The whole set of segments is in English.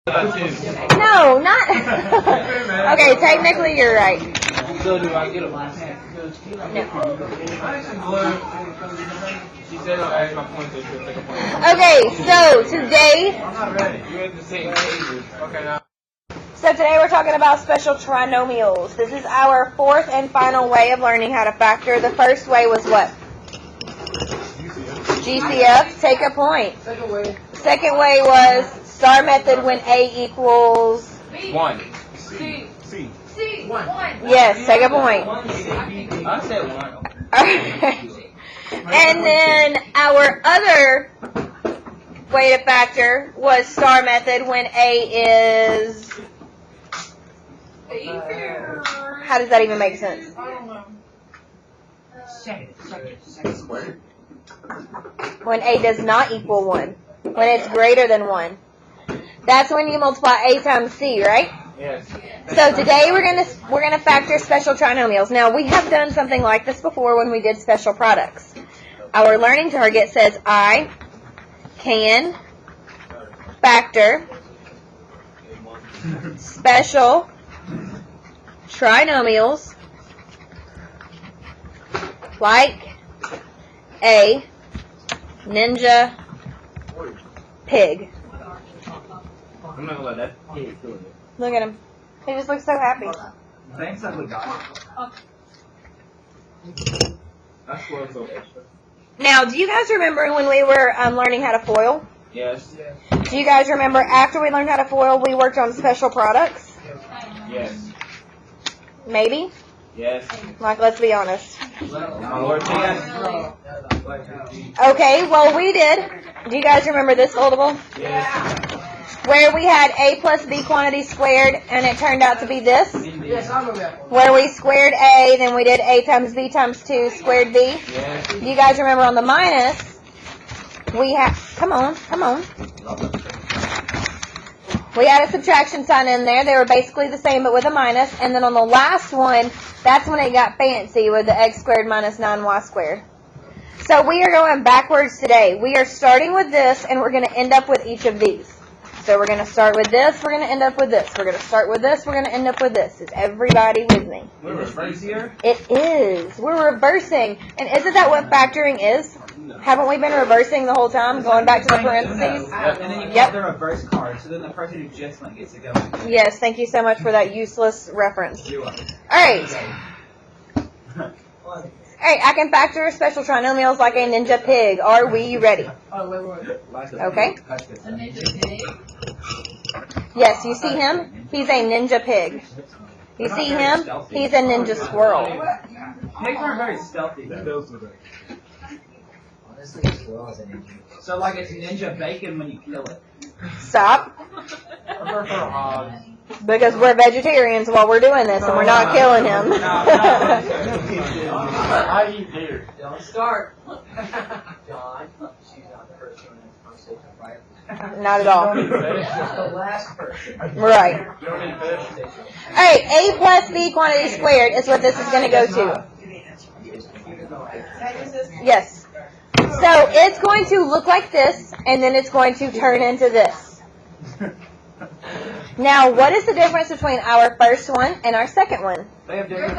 No, not. Okay, technically you're right. So do I get a last hand? She said I'll add my points so she'll take a point. Okay, so today. I'm not ready. You're at the same pages. Okay, now. So today we're talking about special trinomials. This is our fourth and final way of learning how to factor. The first way was what? GCF. Take a point. Second way was star method when A equals 1. C. One. Yes, take a point. I said 1. Okay. And then our other way to factor was star method when A is. How does that even make sense? Second squared. When A does not equal 1. When it's greater than 1. That's when you multiply A times C, right? Yes. So today we're gonna factor special trinomials. Now we have done something like this before when we did special products. Our learning target says I can factor special trinomials like a ninja pig. I'm not gonna let that pig do it. Look at him. He just looks so happy. Thanks, ugly guy. That's what's so extra. Now, do you guys remember when we were learning how to foil? Yes. Do you guys remember after we learned how to foil, we worked on special products? Yes. Maybe? Yes. Like, let's be honest. My Lord, yes. Okay, well, we did. Do you guys remember this foldable? Yes. Where we had A plus B quantity squared, and it turned out to be this? Yes, I remember that one. Where we squared A, then we did A times B times 2 squared B. Yes. Do you guys remember on the minus, we had, come on. We had a subtraction sign in there. They were basically the same, but with a minus. And then on the last one, that's when it got fancy with the x squared minus 9y squared. So we are going backwards today. We are starting with this, and we're going to end up with each of these. So we're going to start with this, we're going to end up with this. We're going to start with this, we're going to end up with this. Is everybody with me? We're reverse here? It is. We're reversing. And isn't that what factoring is? Haven't we been reversing the whole time, going back to the parentheses? And then you Yep. get the reverse card, so then the person who just went gets to go. Yes, thank you so much for that useless reference. Do it. All right. Hey, I can factor special trinomials like a ninja pig. Are we ready? Oh, wait. Okay. Yes, you see him? He's a ninja pig. You see him? He's a ninja squirrel. Pigs aren't very stealthy. So like it's ninja bacon when you kill it. Stop. I prefer hogs. Because we're vegetarians while we're doing this and we're not killing him. I eat deer. Don't start. John, she's not the first one in the conversation, right? Not at all. She's the last person. Right. You don't eat fish? Alright, A plus B quantity squared is what this is going to go to. Yes. So it's going to look like this, and then it's going to turn into this. Now, what is the difference between our first one and our second one? They have different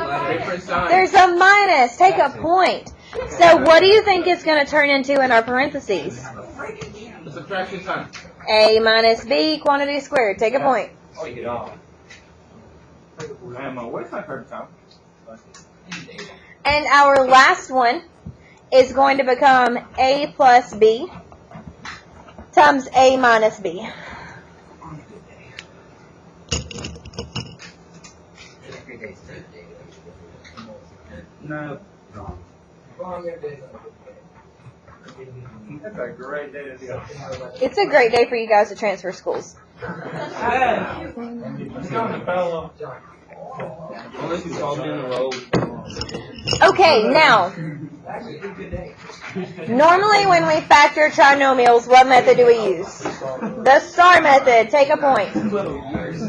signs. There's a minus. Take a point. So what do you think it's going to turn into in our parentheses? The subtraction sign. A minus B quantity squared. Take a point. Oh, you get off. Man, where's my perfect time? And our last one is going to become A plus B times A minus B. No. That's a great day to go. It's a great day for you guys to transfer schools. It's going to fellow. Unless he's all in a row. Okay, now, normally when we factor trinomials, what method do we use? The star method. Take a point.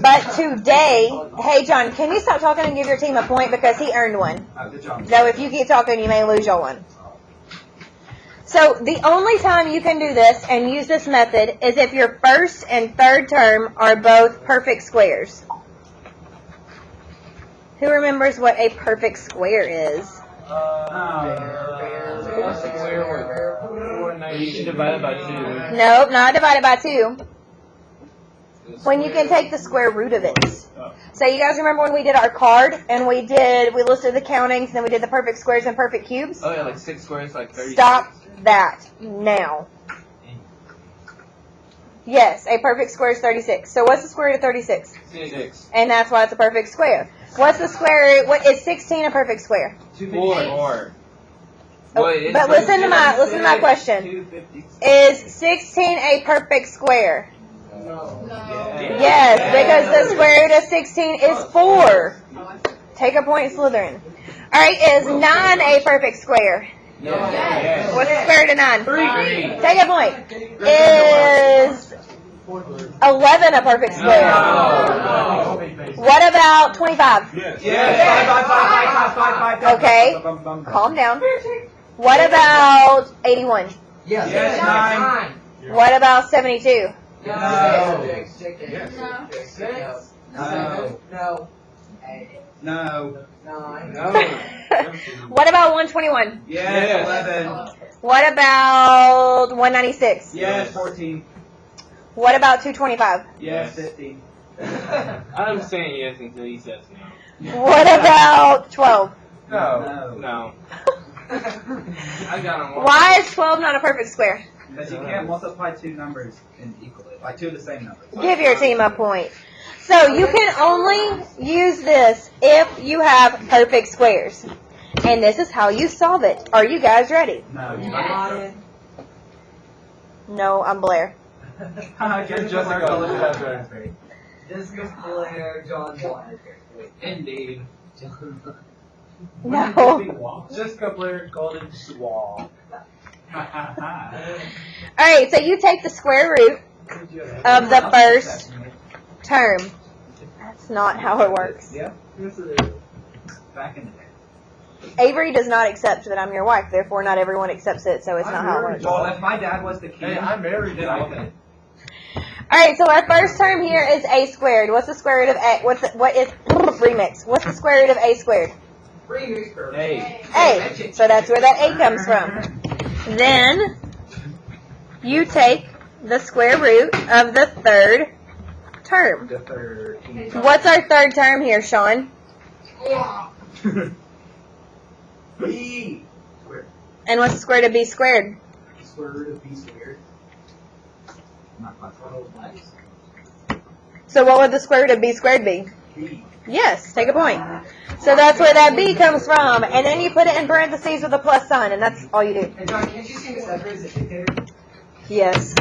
But today, hey John, can you stop talking and give your team a point because he earned one? Good job. No, if you keep talking, you may lose your one. So the only time you can do this and use this method is if your first and third term are both perfect squares. Who remembers what a perfect square is? Square 490 divided by 2. Nope, not divided by 2. When you can take the square root of it. So you guys remember when we did our card and we listed the countings and then we did the perfect squares and perfect cubes? Oh yeah, like 6 squares, like 30. Stop that now. Yes, a perfect square is 36. So what's the square root of 36? 6. And that's why it's a perfect square. What's the square root? What is 16 a perfect square? 4. Oh, but listen to my question. Is 16 a perfect square? Yes, because the square root of 16 is 4. Take a point, Slytherin. Alright, is 9 a perfect square? Yes. What's the square root of 9? 3. Take a point. Is 11 a perfect square? What about 25? Yes. Okay, calm down. What about 81? Yes. Yes, 9. What about 72? No. No. What about 121? Yes. 11. What about 196? Yes. 14. What about 225? Yes. 15. I'm saying yes until he says no. What about 12? No. I got him. Why is 12 not a perfect square? Because you can't multiply two numbers equally, like two of the same numbers. Give your team a point. So you can only use this if you have perfect squares. And this is how you solve it. Are you guys ready? No. No, I'm Blair. Jessica Blair, John Wyatt. Indeed. No. Jessica Blair, Golden Swall. Alright, so you take the square root of the first term. That's not how it works. Yeah. Back in the day. Avery does not accept that I'm your wife, therefore not everyone accepts it, so it's not how it works. Well, if my dad was the king, Hey, I'm married then I now. could. Alright, so our first term here is a squared. What's the square root of a? What is remix? What's the square root of a squared? Hey. A. So that's where that A comes from. Then you take the square root of the third term. The 13. What's our third term here, Sean? B. And what's the square root of b squared? Square root of B squared. Not quite. So what would the square root of b squared be? B. Yes, take a point. So that's where that b comes from. And then you put it in parentheses with a plus sign, and that's all you do. Hey, John, can't you sing Cedric as a dictator? Yes,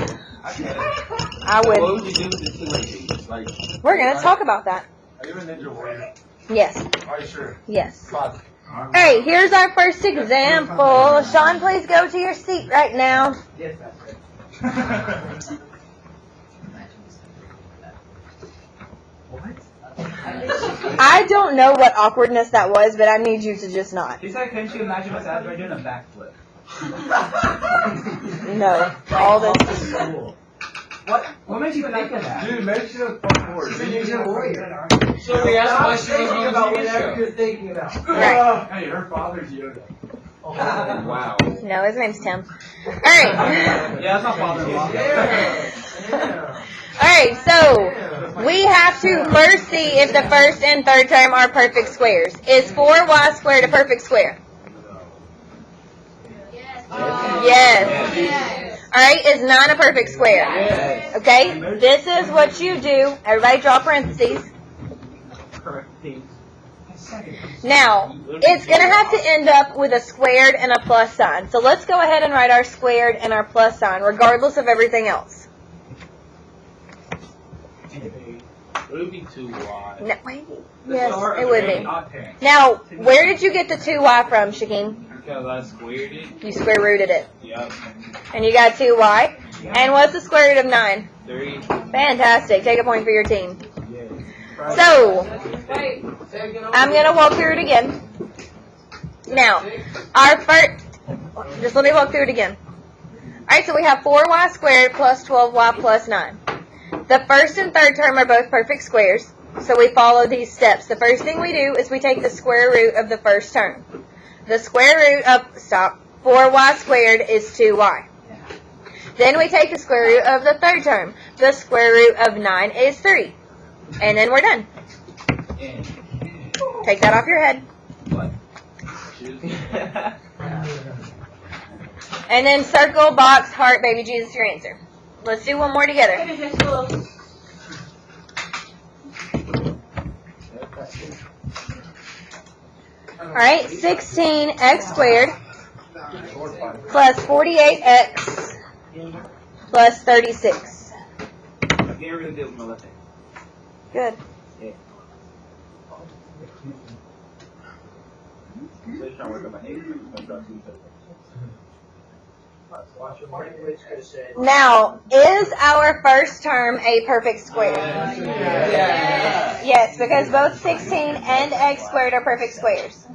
I What would. would you do with the 2 inches? Like, We're going to talk about that. are you a ninja warrior? Yes, Are you sure? yes. Fuck. Alright, here's our first example. Sean, please go to your seat right now. Yes, that's right. I don't know what awkwardness that was, but I need you to just not. He said, couldn't you imagine us out there doing a backflip? No. All this. What made you think of that? Dude, make sure to fuck forward. She's a ninja warrior. So we asked why she was thinking on the about TV whatever show. you're thinking about. Right. Hey, her father's Yoda. Wow. No, his name's Tim. Alright. Yeah, that's my father-in-law. Alright, so we have to first see if the first and third term are perfect squares. Is 4y squared a perfect square? Yes. Alright, is 9 a perfect square? Okay, this is what you do. Everybody draw parentheses. Correct. Now, it's going to have to end up with a squared and a plus sign. So let's go ahead and write our squared and our plus sign, regardless of everything else. It would be 2y. No, wait. Yes, it would be. be. Now, where did you get the 2y from, Shageen? Because I squared it. You square rooted it. Yup. And you got 2y. And what's the square root of 9? 3. Fantastic. Take a point for your team. So, I'm going to walk through it again. Now, our first, just let me walk through it again. Alright, so we have 4y squared plus 12y plus 9. The first and third term are both perfect squares, so we follow these steps. The first thing we do is we take the square root of the first term. The square root of, 4y squared is 2y. Then we take the square root of the third term. The square root of 9 is 3. And then we're done. Take that off your head. And then circle, box, heart, baby Jesus, your answer. Let's do one more together. Alright, 16x squared plus 48x plus 36. Good. Now, is our first term a perfect square? Yes, because both 16 and x squared are perfect squares.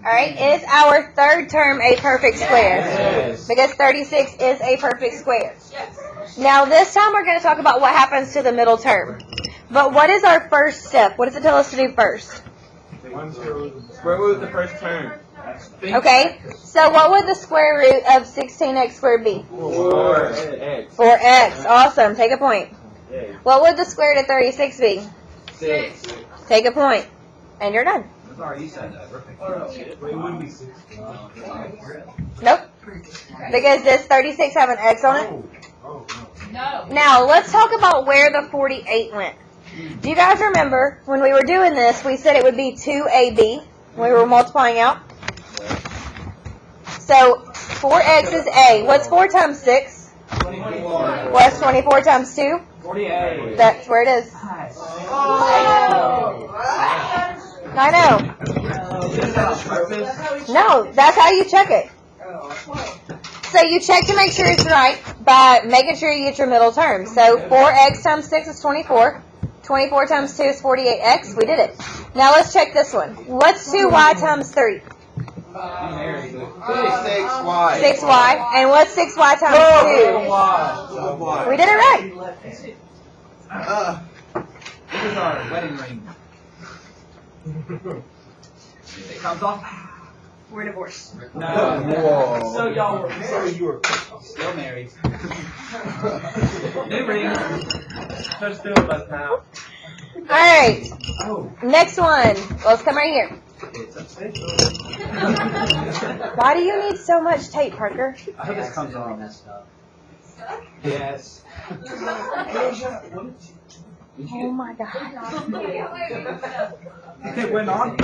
Alright, is our third term a perfect square? Because 36 is a perfect square. Now, this time we're going to talk about what happens to the middle term. But what is our first step? What does it tell us to do first? Square root of the first term. Okay, so what would the square root of 16x squared be? 4x. 4x. Awesome. Take a point. What would the square root of 36 be? 6. Take a point. And you're done. Sorry, you said that. Nope. Because does 36 have an x on it? No. Now, let's talk about where the 48 went. Do you guys remember when we were doing this, we said it would be 2ab when we were multiplying out? So, 4x is a. What's 4 times 6? 24. What's 24 times 2? 48. That's where it is. I know. No, that's how you check it. So you check to make sure it's right by making sure you get your middle term. So 4x times 6 is 24. 24 times 2 is 48x. We did it. Now let's check this one. What's 2y times 3? 6y. 6y. And what's 6y times 2? We did it right. This is our wedding ring. If it comes off, We're divorced. Whoa. so y'all were still married. New ring. Touch still about now. Alright. Next one. Let's come right here. Why do you need so much tape, Parker? I hope this comes on messed up. Yes. Oh my god. It went on.